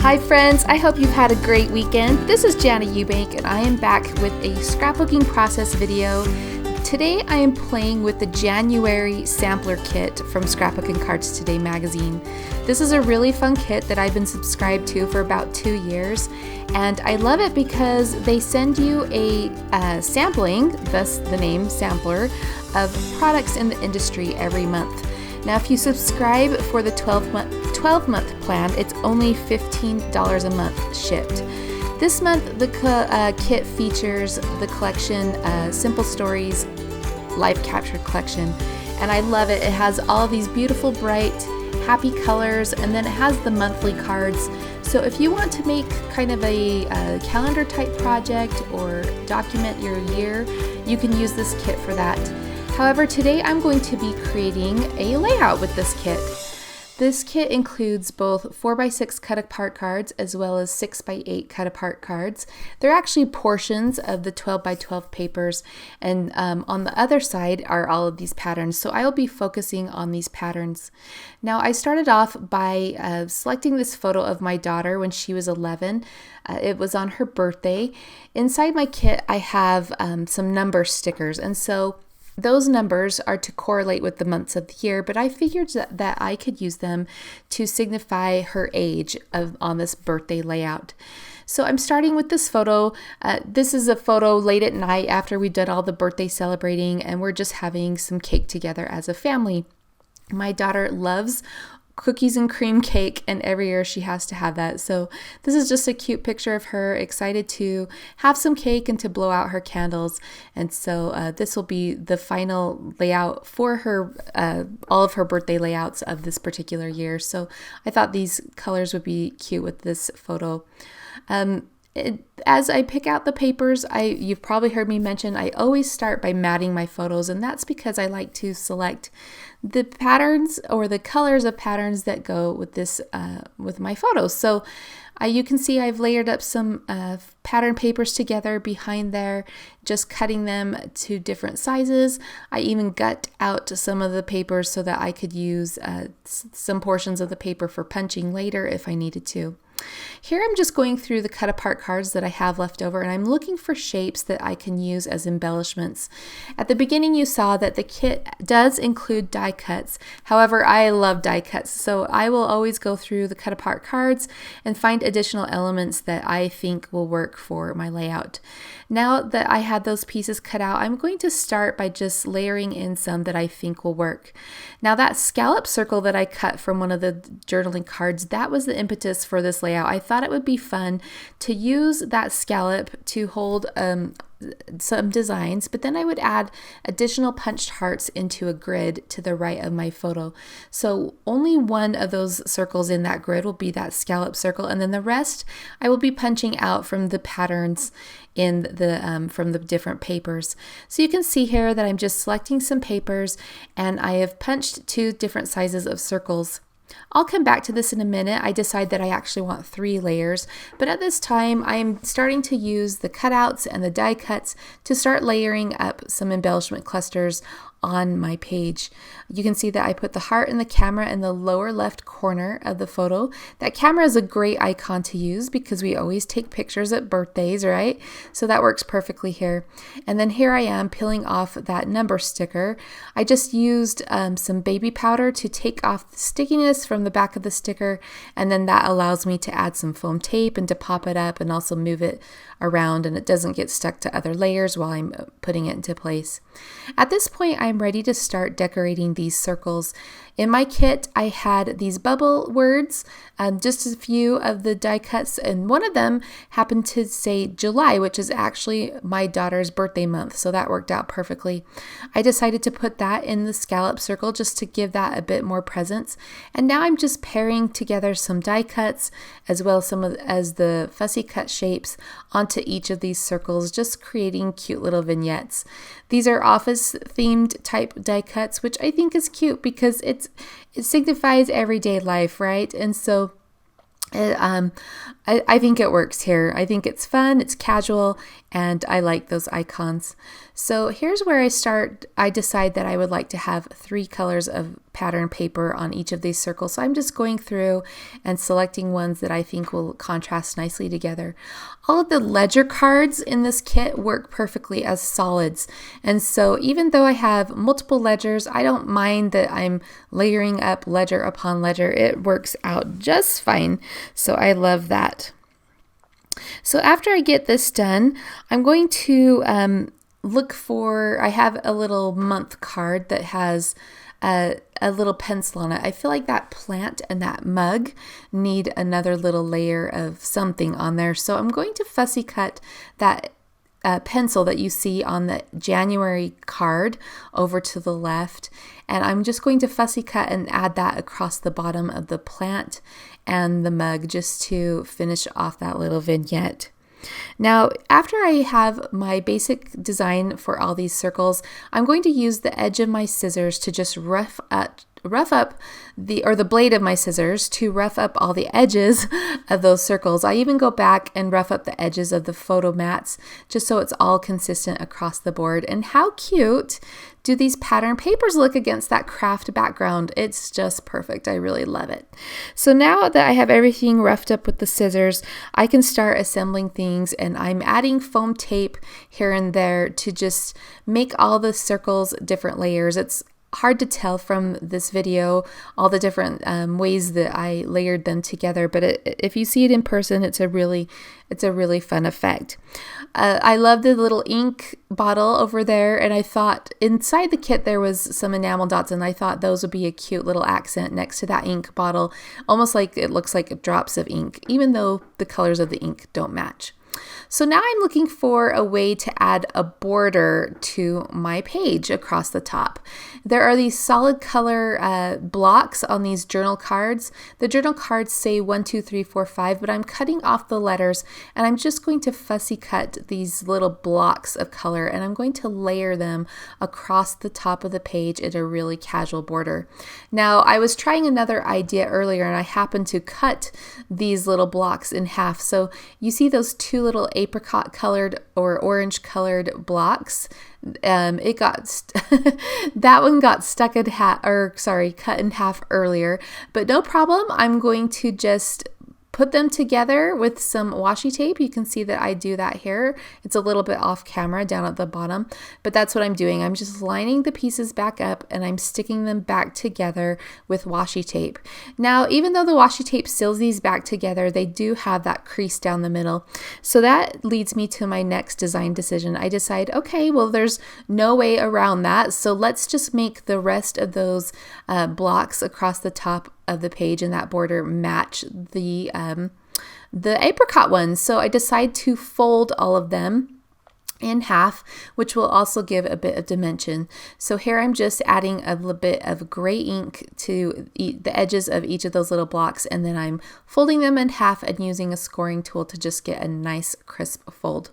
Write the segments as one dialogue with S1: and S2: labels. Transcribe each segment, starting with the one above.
S1: Hi friends, I hope you've had a great weekend. This is Jana Eubank and I am back with a scrapbooking process video. Today I am playing with the January Sampler Kit from Scrapbook Cards Today Magazine. This is a really fun kit that I've been subscribed to for about 2 years, and I love it because they send you a sampling, thus the name Sampler, of products in the industry every month. Now if you subscribe for the 12-month plan, it's only $15 a month shipped. This month the kit features the collection Simple Stories Life Captured Collection, and I love it. It has all these beautiful, bright, happy colors, and then it has the monthly cards. So if you want to make kind of a calendar type project or document your year, you can use this kit for that. However, today I'm going to be creating a layout with this kit. This kit includes both 4x6 cut-apart cards as well as 6x8 cut-apart cards. They're actually portions of the 12x12 papers, and on the other side are all of these patterns. So I will be focusing on these patterns. Now I started off by selecting this photo of my daughter when she was 11. It was on her birthday. Inside my kit I have some number stickers, and so those numbers are to correlate with the months of the year, but I figured that I could use them to signify her age on this birthday layout. So I'm starting with this photo. This is a photo late at night after we did all the birthday celebrating, and we're just having some cake together as a family. My daughter loves cookies and cream cake, and every year she has to have that. So this is just a cute picture of her excited to have some cake and to blow out her candles. And so this will be the final layout for her, all of her birthday layouts of this particular year. So I thought these colors would be cute with this photo. As I pick out the papers, you've probably heard me mention I always start by matting my photos, and that's because I like to select the patterns or the colors of patterns that go with this with my photos. So you can see I've layered up some pattern papers together behind there, just cutting them to different sizes. I even gut out some of the papers so that I could use some portions of the paper for punching later if I needed to. Here I'm just going through the cut-apart cards that I have left over, and I'm looking for shapes that I can use as embellishments. At the beginning you saw that the kit does include die cuts. However, I love die cuts, so I will always go through the cut-apart cards and find additional elements that I think will work for my layout. Now that I had those pieces cut out, I'm going to start by just layering in some that I think will work. Now that scallop circle that I cut from one of the journaling cards, that was the impetus for this layout. I thought it would be fun to use that scallop to hold some designs, but then I would add additional punched hearts into a grid to the right of my photo. So only one of those circles in that grid will be that scallop circle, and then the rest I will be punching out from the patterns in the from the different papers. So you can see here that I'm just selecting some papers, and I have punched 2 different sizes of circles. I'll come back to this in a minute. I decide that I actually want 3 layers, but at this time I'm starting to use the cutouts and the die cuts to start layering up some embellishment clusters on my page. You can see that I put the heart and the camera in the lower left corner of the photo. That camera is a great icon to use because we always take pictures at birthdays, right? So that works perfectly here. And then here I am peeling off that number sticker. I just used some baby powder to take off the stickiness from the back of the sticker, and then that allows me to add some foam tape and to pop it up and also move it around, and it doesn't get stuck to other layers while I'm putting it into place. At this point I'm ready to start decorating these circles. In my kit I had these bubble words, just a few of the die cuts, and one of them happened to say July, which is actually my daughter's birthday month, so that worked out perfectly. I decided to put that in the scallop circle just to give that a bit more presence, and now I'm just pairing together some die cuts as well as the fussy cut shapes onto each of these circles, just creating cute little vignettes. These are office themed type die cuts, which I think is cute because it signifies everyday life, right? And so I think it works here. I think it's fun, it's casual, and I like those icons. So here's where I decide that I would like to have 3 colors of pattern paper on each of these circles. So I'm just going through and selecting ones that I think will contrast nicely together. All of the ledger cards in this kit work perfectly as solids. And so even though I have multiple ledgers, I don't mind that I'm layering up ledger upon ledger. It works out just fine. So I love that. So after I get this done, I'm going to I have a little month card that has a little pencil on it. I feel like that plant and that mug need another little layer of something on there. So I'm going to fussy cut that pencil that you see on the January card over to the left. And I'm just going to fussy cut and add that across the bottom of the plant and the mug just to finish off that little vignette. Now, after I have my basic design for all these circles, I'm going to use the edge of my scissors to just rough up the blade of my scissors to rough up all the edges of those circles. I even go back and rough up the edges of the photo mats just so it's all consistent across the board. And how cute do these pattern papers look against that craft background? It's just perfect. I really love it. So now that I have everything roughed up with the scissors, I can start assembling things, and I'm adding foam tape here and there to just make all the circles different layers. It's hard to tell from this video all the different ways that I layered them together, but if you see it in person, it's a really fun effect. I love the little ink bottle over there, and I thought inside the kit there was some enamel dots, and I thought those would be a cute little accent next to that ink bottle, almost like it looks like drops of ink, even though the colors of the ink don't match. So now I'm looking for a way to add a border to my page across the top. There are these solid color blocks on these journal cards. The journal cards say 1, 2, 3, 4, 5, but I'm cutting off the letters, and I'm just going to fussy cut these little blocks of color, and I'm going to layer them across the top of the page in a really casual border. Now, I was trying another idea earlier, and I happened to cut these little blocks in half. So you see those 2 little apricot colored or orange colored blocks. That one got stuck in cut in half earlier, but no problem. I'm going to just put them together with some washi tape. You can see that I do that here. It's a little bit off camera down at the bottom, but that's what I'm doing. I'm just lining the pieces back up, and I'm sticking them back together with washi tape. Now, even though the washi tape seals these back together, they do have that crease down the middle. So that leads me to my next design decision. I decide, okay, well, there's no way around that. So let's just make the rest of those blocks across the top of the page and that border match the apricot ones. So I decide to fold all of them in half, which will also give a bit of dimension. So here I'm just adding a little bit of gray ink to the edges of each of those little blocks, and then I'm folding them in half and using a scoring tool to just get a nice crisp fold.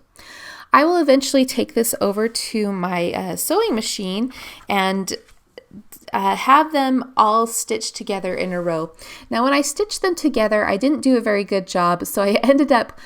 S1: I will eventually take this over to my sewing machine and have them all stitched together in a row. Now, when I stitched them together, I didn't do a very good job, so I ended up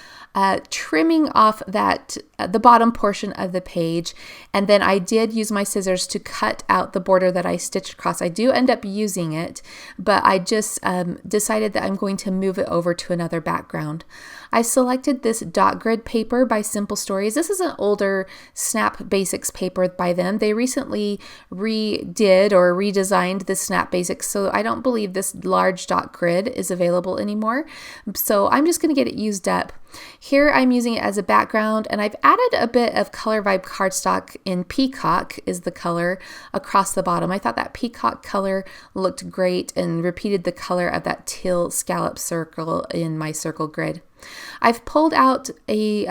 S1: trimming off the bottom portion of the page, and then I did use my scissors to cut out the border that I stitched across. I do end up using it, but I just decided that I'm going to move it over to another background. I selected this dot grid paper by Simple Stories. This is an older Snap Basics paper by them. They recently redid or redesigned the Snap Basics, so I don't believe this large dot grid is available anymore. So I'm just going to get it used up. Here I'm using it as a background, and I've added a bit of Color Vibe cardstock in Peacock is the color across the bottom. I thought that peacock color looked great and repeated the color of that teal scallop circle in my circle grid. I've pulled out a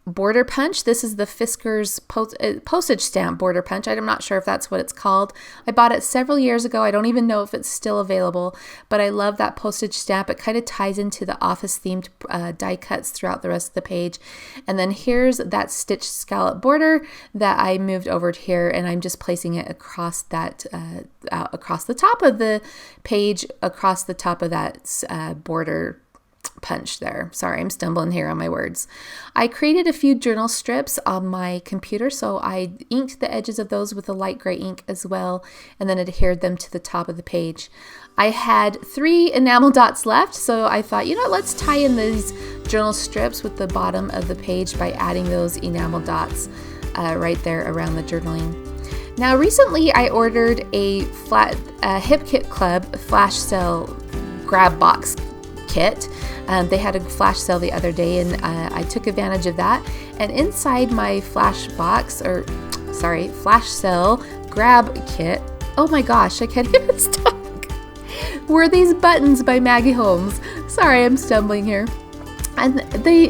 S1: border punch. This is the Fisker's postage stamp border punch. I'm not sure if that's what it's called. I bought it several years ago. I don't even know if it's still available, but I love that postage stamp. It kind of ties into the office themed die cuts throughout the rest of the page. And then here's that stitched scallop border that I moved over to here, and I'm just placing it across that across the top of the page, across the top of that border punch there. Sorry, I'm stumbling here on my words. I created a few journal strips on my computer, so I inked the edges of those with a light gray ink as well, and then adhered them to the top of the page. I had 3 enamel dots left, so I thought, you know, let's tie in these journal strips with the bottom of the page by adding those enamel dots right there around the journaling. Now, recently I ordered a Hip Kit Club flash sale grab box kit. They had a flash sale the other day, and I took advantage of that. And inside my flash sale grab kit, oh my gosh, I can't even talk, were these buttons by Maggie Holmes. Sorry, I'm stumbling here. And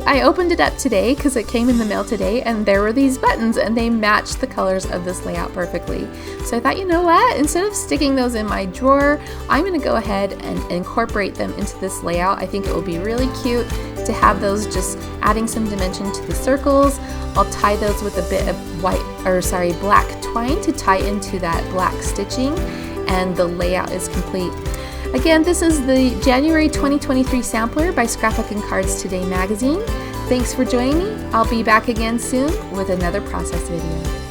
S1: I opened it up today because it came in the mail today, and there were these buttons, and they matched the colors of this layout perfectly. So I thought, you know what? Instead of sticking those in my drawer, I'm going to go ahead and incorporate them into this layout. I think it will be really cute to have those, just adding some dimension to the circles. I'll tie those with a bit of black twine to tie into that black stitching, and the layout is complete. Again, this is the January 2023 sampler by Scrapbook Cards Today Magazine. Thanks for joining me. I'll be back again soon with another process video.